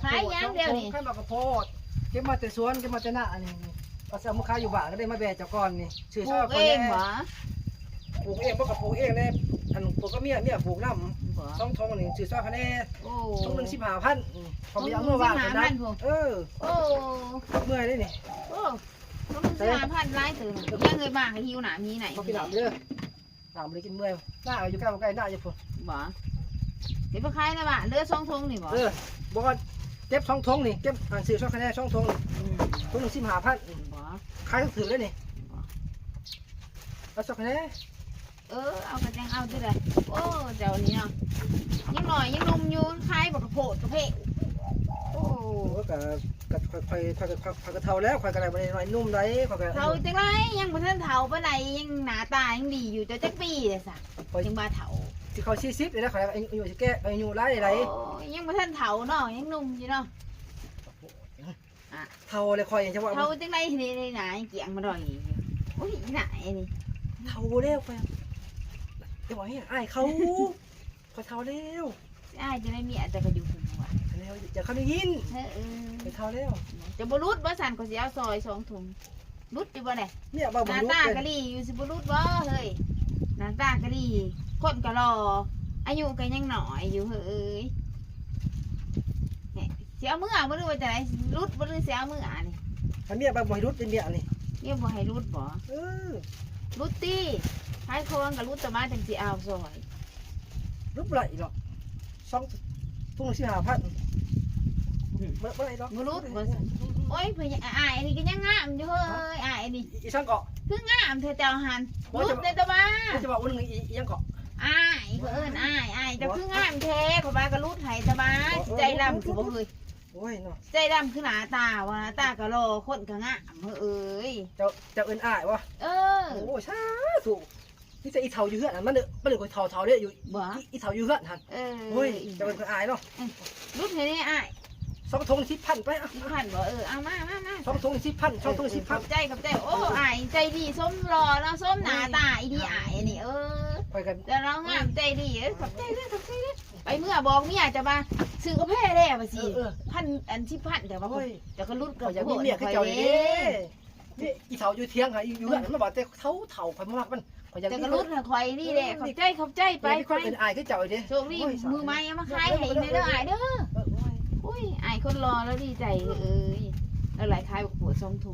ขายยังเดียวนี่ ขายบักกระโพดเก็บมาแต่สวนเก็บมาแต่หน้าอันนี้เอาสมุขายอยู่บ้านก็ได้มาแบ่เจ้าก่อนนี่ชื่อ ปลู ชาว กเองเหรอ ปลูกเองบ่กับปลูกเองเลยอันปลูกก็เมียปลูกน้ บ่ ำต้องทองนี่ชื่อชาวคะแนน โอ้ ทงหนึ่ง15,000ผมยังเมื่อวานนะเออ โอ้ เมื่อยได้นี่ โอ้ต้อง15,000ไล่ตื่นยังเลยมาให้หิวหนามีไหน มากินหนามเด้อหนามเลยกินเมื่อยหน้าอยู่ใกล้ใกล้หน้าอยู่พุ่น บ่เดี๋ยวไปขายนะบ่เลือด2 ทงนี่บ่ บอกว่าเก็บ2 ทงนี่เก็บซื้อชาวคะแนน2 ทงทงหนึ่ง15,000 บ่ ขายถือเลยนี่เอาชาวคะแนน เอากระแจงเอาที่ใดโอ้เจ้านี่เนาะยังหน่อยยังนมอยู่ขายบักกระโพดกระเพาะโอ้ โอ้ก็ค่อยก็เท่าแล้วค่อยก็ได้บ่ได้น้อยนุ่มได้ค่อยก็ เฒ่าจังไรยังบ่ทันเฒ่าปานใดยังหน้าตายังดีอยู่จักปีเลยซะยังบ่เฒ่า ที่เขา40เลยนะเขาอายุสิแก่อายุหลายหลาย โอ้ยังบ่ทันเฒ่าเนาะยังหนุ่มอยู่เนาะ เท่าเลยค่อยจะว่า เฒ่าจังไรนี่หน้ายังเกียงมาดอยอยู่โอ้ยหน้าไอ้นี่ เท่าแล้วค่อยจะบอกให้อ้ายเขาค่อยเท่าแล้ว อ้ายจะได้มีอาจจะก็อยู่ถึงว่า แล้วอย่าเขาได้ยิน เออ ไปเท่าแล้ว จะบ่รุดบ่สั่นก็สิเอาซอย2 ถุงรุดอยู่บ่ได้ เนี่ยบ่ ห บ่ น้า รู้ ตา เล กะ ย ลี่อยู่สิบ่รุดบ่เฮ้ยหน้าตากะลี่คนก็รออายุก็ยังน้อยอยู่เฮ้ยเนี่ยสิเอามือบ่รู้ว่าจะไหนรุดบ่รู้สิเอามือนี่ อันเมียบ่ให้รุดเป็นเมียนี่ เรียกบ่ให้รุดบ่ เออ รุดตี้ท้ายโครงกับรุดตะมาจังสิเอาซอย รุดบ่ได้หรอก2 ทุ่ง15,000บ่ได้หรอก บ่รุดบ่โอ้ยเพิ่นอ้ายนี่ก็ยังงามอยู่เฮ้ยอ้ายนี่ อีช่างเกาะ คืองามเธอเจ้าหันรุดได้ตะมา จะบอกว่านึงอียังเกาะ อ้ายเพิ่นเอิ้นอ้ายเจ้าคืองามแท้ขอยว่าก็รุดให้ตะมาใจดำสิบ่เฮ้ย โอ้ยเนาะ ใจดำคือหน้าตาว่าหน้าตาก็รอคนก็งามเอ้ย เจ้าเอิ้นอ้ายวะ เออ โอ้ชาถูกนี่จะอีเฒ่าอยู่เฮือนอันมันเด้อมันเลยเฒ่าเด้ออยู่ บ่ อีเฒ่าอยู่เฮือนหั่น เออ โอ้ยเจ้าเป็นคนอายเนาะ รุดให้นี่อ้าย 2 ทง10,000ไปอ่ะ ผ่านบ่เอามา 2 ทง10,000 2 ทง ขอบใจโอ้อายใจดีส้มรอแล้วส้มหน้าตาอีดีอายนี่10,000ไปกัน แต่เรางามใจดีขอบใจเลยไปเมื่อบอกเมียจะมาซื้อกาแฟได้ป่ะสิพันอันที่พันแต่ว่าแต่ก็รุด เขา กับ อยากมีเมียคือเจ้าเด้นี่อีเฒ่าอยู่เที่ยงค่ะอยู่เฮือนมันบอกแต่เฒ่าข่อยมากมันข่อยอยาก แต่ มี ก็รุดคอยนี่แหละขอบใจไป คนเป็นอายคือเจ้าเด้ โชคดีมือไม้เอามาขายให้ในเด้ออายเด้ออุ้ยอายคนรอแล้วดีใจเอ้ยแล้วหลายขายบอกปวด2 ถุง